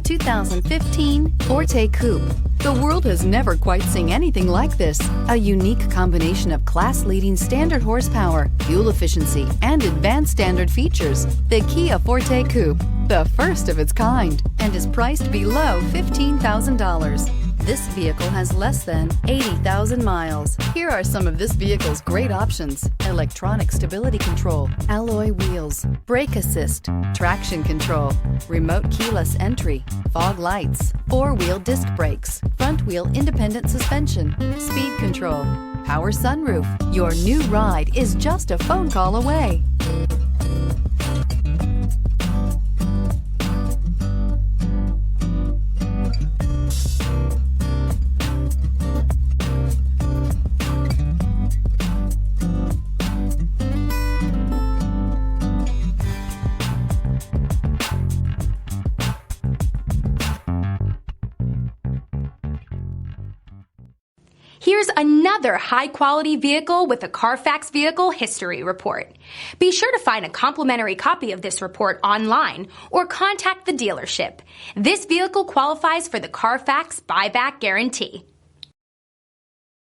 2015 Forte Koup. The world has never quite seen anything like this. A unique combination of class-leading standard horsepower, fuel efficiency, and advanced standard features. The Kia Forte Koup, the first of its kind, and is priced below $15,000. This vehicle has less than 80,000 miles. Here are some of this vehicle's great options: electronic stability control, alloy wheels, brake assist, traction control, remote keyless entry, fog lights, four-wheel disc brakes, front-wheel independent suspension, speed control, power sunroof. Your new ride is just a phone call away. Here's another high-quality vehicle with a Carfax Vehicle History Report. Be sure to find a complimentary copy of this report online or contact the dealership. This vehicle qualifies for the Carfax Buyback Guarantee.